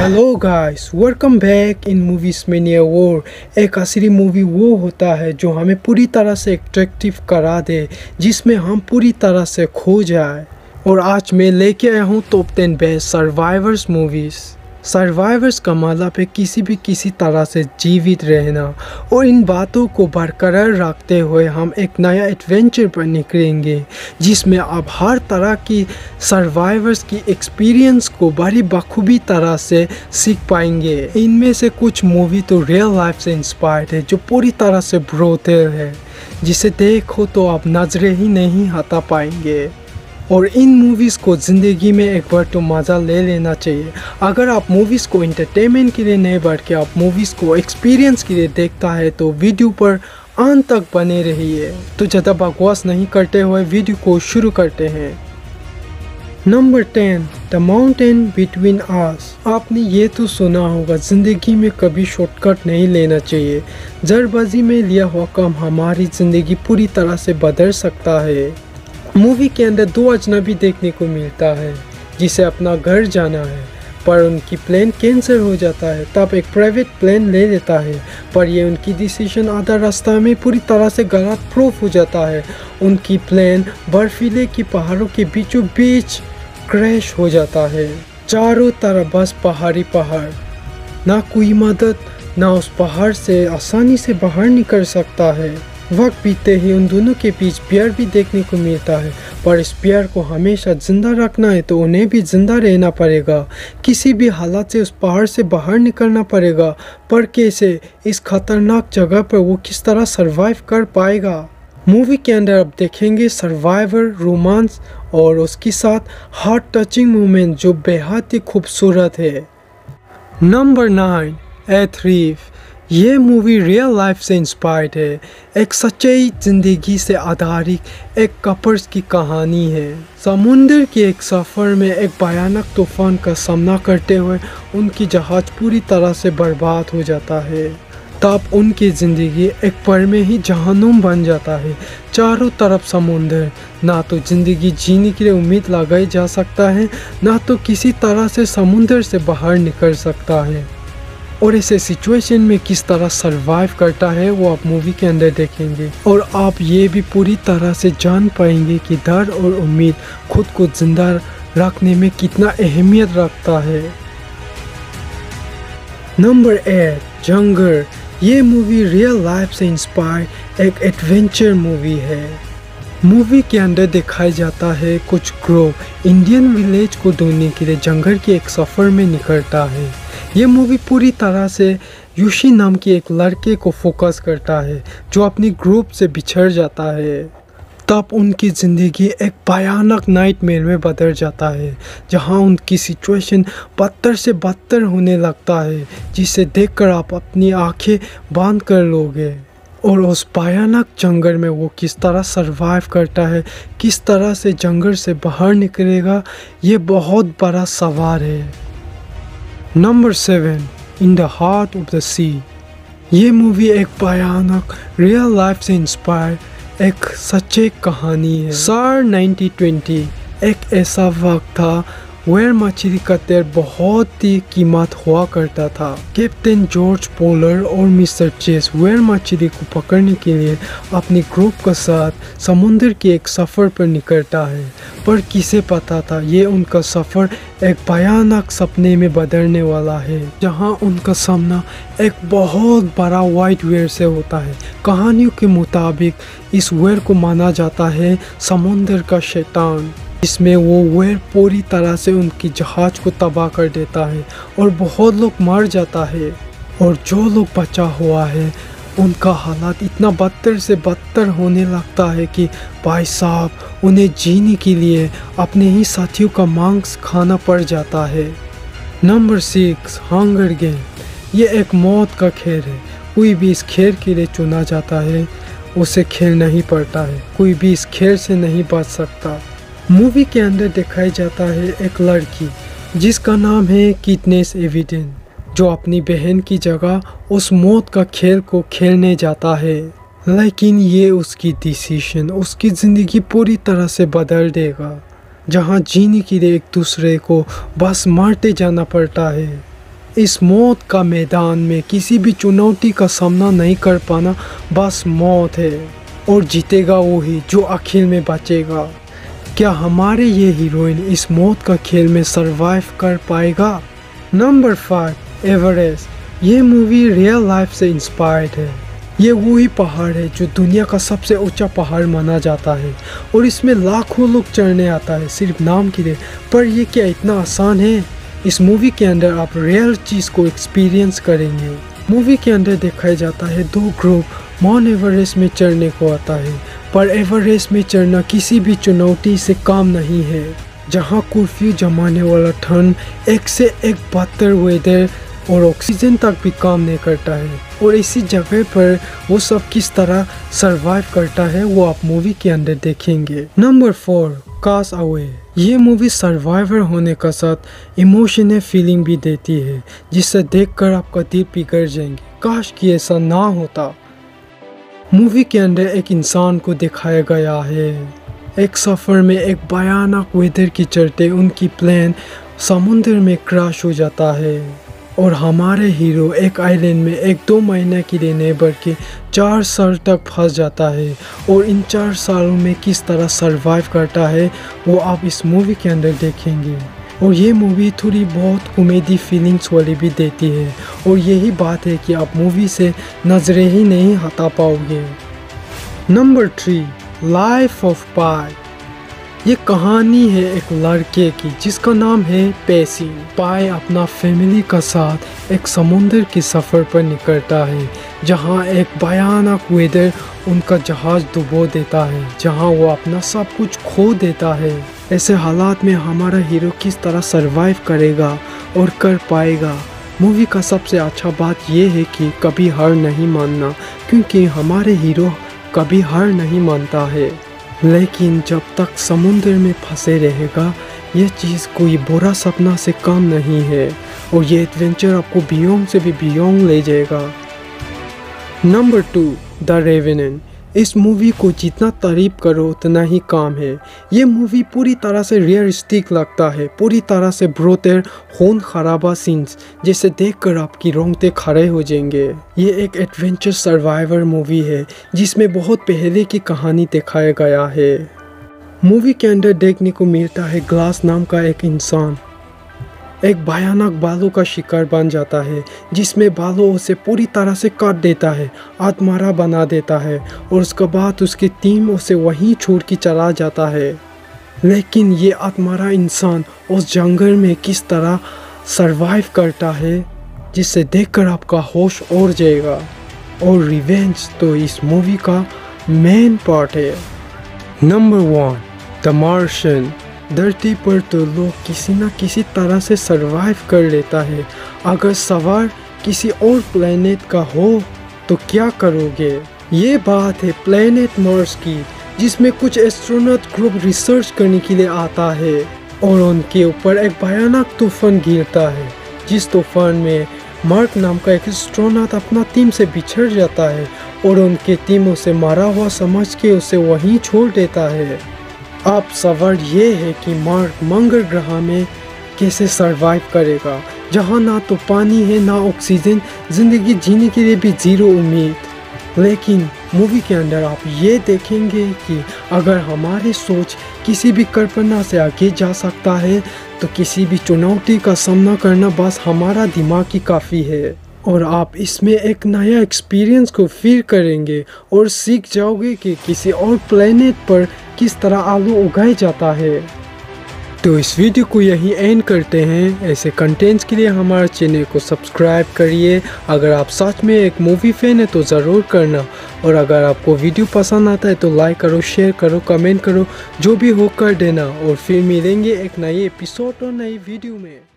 Hello guys, welcome back in movies mania war. एक असली movie वो होता है जो हमें पूरी तरह से अट्रैक्टिव करा दे, जिसमें हम पूरी तरह से खो जाए। और आज मैं लेके आया हूँ top 10 best survivors movies. Survivors का मतलब है किसी तरह से जीवित रहना, और इन बातों को बरकरार रखते हुए हम एक नया एडवेंचर पर निकलेंगे जिसमें आप हर तरह की सर्वाइवर्स की एक्सपीरियंस को बड़ी बखूबी तरह से सीख पाएंगे। इनमें से कुछ मूवी तो रियल लाइफ से इंस्पायर्ड है जो पूरी तरह से ब्रूटल है, जिसे देखो तो आप नजरें ही नहीं हटा पाएंगे। और इन मूवीज़ को ज़िंदगी में एक बार तो मज़ा ले लेना चाहिए। अगर आप मूवीज़ को एंटरटेनमेंट के लिए नहीं बल्कि आप मूवीज़ को एक्सपीरियंस के लिए देखता है तो वीडियो पर अंत तक बने रहिए। तो ज़्यादा बकवास नहीं करते हुए वीडियो को शुरू करते हैं। Number 10, the mountain between us. आपने ये तो सुना होगा, ज़िंदगी में कभी शॉर्टकट नहीं लेना चाहिए। जल्दबाजी में लिया हुआ काम हमारी ज़िंदगी पूरी तरह से बदल सकता है। मूवी के अंदर दो अजनबी देखने को मिलता है जिसे अपना घर जाना है, पर उनकी प्लेन कैंसिल हो जाता है। तब एक प्राइवेट प्लेन ले लेता है, पर ये उनकी डिसीजन आधा रास्ता में पूरी तरह से गलत प्रूफ हो जाता है। उनकी प्लेन बर्फीले की पहाड़ों के बीचों बीच क्रैश हो जाता है। चारों तरफ बस पहाड़ी पहाड़, ना कोई मदद, ना उस पहाड़ से आसानी से बाहर निकल सकता है। वक्त बीतते ही उन दोनों के बीच बियर भी देखने को मिलता है, पर इस बियर को हमेशा जिंदा रखना है तो उन्हें भी जिंदा रहना पड़ेगा। किसी भी हालत से उस पहाड़ से बाहर निकलना पड़ेगा, पर कैसे, इस खतरनाक जगह पर वो किस तरह सरवाइव कर पाएगा। मूवी के अंदर आप देखेंगे सर्वाइवर, रोमांस और उसके साथ हार्ट टचिंग मोमेंट जो बेहद ही खूबसूरत है। Number 9, a thief. ये मूवी रियल लाइफ से इंस्पायर्ड है। एक सच्ची जिंदगी से आधारित एक कपल्स की कहानी है। समुद्र के एक सफ़र में एक भयानक तूफान का सामना करते हुए उनकी जहाज पूरी तरह से बर्बाद हो जाता है। तब उनकी ज़िंदगी एक पल में ही जहन्नुम बन जाता है। चारों तरफ समुद्र, ना तो ज़िंदगी जीने के लिए उम्मीद लगाई जा सकता है, ना तो किसी तरह से समुद्र से बाहर निकल सकता है। और ऐसे सिचुएशन में किस तरह सरवाइव करता है वो आप मूवी के अंदर देखेंगे, और आप ये भी पूरी तरह से जान पाएंगे कि डर और उम्मीद खुद को जिंदा रखने में कितना अहमियत रखता है। नंबर 8, जंगल। ये मूवी रियल लाइफ से इंस्पायर्ड एक एडवेंचर मूवी है। मूवी के अंदर दिखाया जाता है कुछ ग्रुप इंडियन विलेज को ढूंढने के लिए जंगल के एक सफ़र में निकलता है। ये मूवी पूरी तरह से यूशी नाम के एक लड़के को फोकस करता है जो अपनी ग्रुप से बिछड़ जाता है। तब उनकी ज़िंदगी एक भयानक नाइटमेयर में बदल जाता है, जहां उनकी सिचुएशन बदतर से बदतर होने लगता है, जिसे देखकर आप अपनी आंखें बांध कर लोगे। और उस भयानक जंगल में वो किस तरह सरवाइव करता है, किस तरह से जंगल से बाहर निकलेगा, ये बहुत बड़ा सवाल है। Number 7, in the heart of the sea. ये मूवी एक भयानक रियल लाइफ से इंस्पायर्ड एक सच्ची कहानी है। साल 1920 एक ऐसा वक्त था व्हेल मछली का तेल बहुत ही कीमत हुआ करता था। कैप्टन जॉर्ज पोलर और मिस्टर चेस व्हेल मछली को पकड़ने के लिए अपनी ग्रुप के साथ समुद्र के एक सफ़र पर निकलता है, पर किसे पता था ये उनका सफ़र एक भयानक सपने में बदलने वाला है, जहां उनका सामना एक बहुत बड़ा वाइट व्हेल से होता है। कहानियों के मुताबिक इस व्हेल को माना जाता है समुद्र का शैतान, इसमें वो व्हेल पूरी तरह से उनकी जहाज को तबाह कर देता है और बहुत लोग मर जाता है। और जो लोग बचा हुआ है उनका हालात इतना बदतर से बदतर होने लगता है कि भाई साहब उन्हें जीने के लिए अपने ही साथियों का मांस खाना पड़ जाता है। Number 6, hunger game. ये एक मौत का खेल है। कोई भी इस खेल के लिए चुना जाता है उसे खेल नहीं पड़ता है, कोई भी इस खेल से नहीं बच सकता। मूवी के अंदर दिखाया जाता है एक लड़की जिसका नाम है किटनेस एविडेन, जो अपनी बहन की जगह उस मौत का खेल को खेलने जाता है। लेकिन ये उसकी डिसीजन उसकी ज़िंदगी पूरी तरह से बदल देगा, जहाँ जीने के लिए एक दूसरे को बस मारते जाना पड़ता है। इस मौत का मैदान में किसी भी चुनौती का सामना नहीं कर पाना बस मौत है, और जीतेगा वही जो आखिर में बचेगा। क्या हमारे ये हीरोइन इस मौत का खेल में सरवाइव कर पाएगा? Number 5, Everest. ये मूवी रियल लाइफ से इंस्पायर्ड है। ये वही पहाड़ है जो दुनिया का सबसे ऊंचा पहाड़ माना जाता है, और इसमें लाखों लोग चढ़ने आता है सिर्फ नाम के लिए। पर ये क्या इतना आसान है? इस मूवी के अंदर आप रियल चीज़ को एक्सपीरियंस करेंगे। मूवी के अंदर दिखाया जाता है 2 ग्रुप माउंट एवरेस्ट में चढ़ने को आता है, पर एवरेस्ट में चढ़ना किसी भी चुनौती से कम नहीं है। जहाँ कर्फ्यू जमाने वाला ठंड, एक से एक बदतर वेदर और ऑक्सीजन तक भी काम नहीं करता है, और इसी जगह पर वो सब किस तरह सरवाइव करता है वो आप मूवी के अंदर देखेंगे। Number 4, cast away. ये मूवी सर्वाइवर होने का साथ इमोशनल फीलिंग भी देती है, जिसे देखकर आपका दिल पिघल जाएंगे। काश कि ऐसा ना होता। मूवी के अंदर एक इंसान को दिखाया गया है, एक सफ़र में एक भयानक वेदर के चलते उनकी प्लेन समुद्र में क्रैश हो जाता है, और हमारे हीरो एक आइलैंड में 1-2 महीने के लिए नहीं बल्कि 4 साल तक फंस जाता है, और इन 4 सालों में किस तरह सरवाइव करता है वो आप इस मूवी के अंदर देखेंगे। और ये मूवी थोड़ी बहुत कॉमेडी फीलिंग्स वाली भी देती है, और यही बात है कि आप मूवी से नजरें ही नहीं हटा पाओगे। नंबर 3, लाइफ ऑफ पाई। ये कहानी है एक लड़के की जिसका नाम है पेसी। पाई अपना फैमिली का साथ एक समुद्र के सफ़र पर निकलता है, जहाँ एक भयानक वेदर उनका जहाज़ डुबो देता है, जहाँ वो अपना सब कुछ खो देता है। ऐसे हालात में हमारा हीरो किस तरह सरवाइव करेगा और कर पाएगा। मूवी का सबसे अच्छा बात यह है कि कभी हार नहीं मानना, क्योंकि हमारे हीरो कभी हार नहीं मानता है। लेकिन जब तक समुद्र में फंसे रहेगा, यह चीज़ कोई बुरा सपना से कम नहीं है, और ये एडवेंचर आपको बियॉन्ड से भी बियॉन्ड ले जाएगा। Number 2, the revenant. इस मूवी को जितना तारीफ करो उतना ही कम है। ये मूवी पूरी तरह से रियलिस्टिक लगता है, पूरी तरह से ब्रूटल खून खराबा सीन्स जैसे देखकर आपकी रोंगटे खड़े हो जाएंगे। ये एक एडवेंचर सर्वाइवर मूवी है जिसमें बहुत पहले की कहानी दिखाया गया है। मूवी के अंदर देखने को मिलता है ग्लास नाम का एक इंसान एक भयानक बालों का शिकार बन जाता है, जिसमें बालों उसे पूरी तरह से काट देता है, आत्मारा बना देता है, और उसके बाद उसकी टीम उसे वहीं छोड़ के चला जाता है। लेकिन ये आत्मारा इंसान उस जंगल में किस तरह सरवाइव करता है, जिसे देखकर आपका होश उड़ जाएगा। और रिवेंज तो इस मूवी का मेन पार्ट है। Number 1, the Martian. धरती पर तो लोग किसी न किसी तरह से सरवाइव कर लेता है। अगर सवार किसी और प्लेनेट का हो तो क्या करोगे? ये बात है प्लेनेट मार्स की, जिसमें कुछ एस्ट्रोनॉट ग्रुप रिसर्च करने के लिए आता है, और उनके ऊपर एक भयानक तूफान गिरता है, जिस तूफान में मार्क नाम का एक एस्ट्रोनॉट अपना टीम से बिछड़ जाता है, और उनकी टीम उसे मारा हुआ समझ के उसे वहीं छोड़ देता है। अब सवाल ये है कि मार्क मंगल ग्रह में कैसे सरवाइव करेगा, जहाँ ना तो पानी है ना ऑक्सीजन, ज़िंदगी जीने के लिए भी ज़ीरो उम्मीद। लेकिन मूवी के अंदर आप ये देखेंगे कि अगर हमारी सोच किसी भी कल्पना से आगे जा सकता है, तो किसी भी चुनौती का सामना करना बस हमारा दिमाग ही काफ़ी है। और आप इसमें एक नया एक्सपीरियंस को फील करेंगे और सीख जाओगे कि किसी और प्लेनेट पर किस तरह आलू उगाया जाता है। तो इस वीडियो को यहीं एंड करते हैं। ऐसे कंटेंट्स के लिए हमारे चैनल को सब्सक्राइब करिए। अगर आप सच में एक मूवी फैन है तो ज़रूर करना, और अगर आपको वीडियो पसंद आता है तो लाइक करो, शेयर करो, कमेंट करो, जो भी हो कर देना। और फिर मिलेंगे एक नए एपिसोड और नई वीडियो में।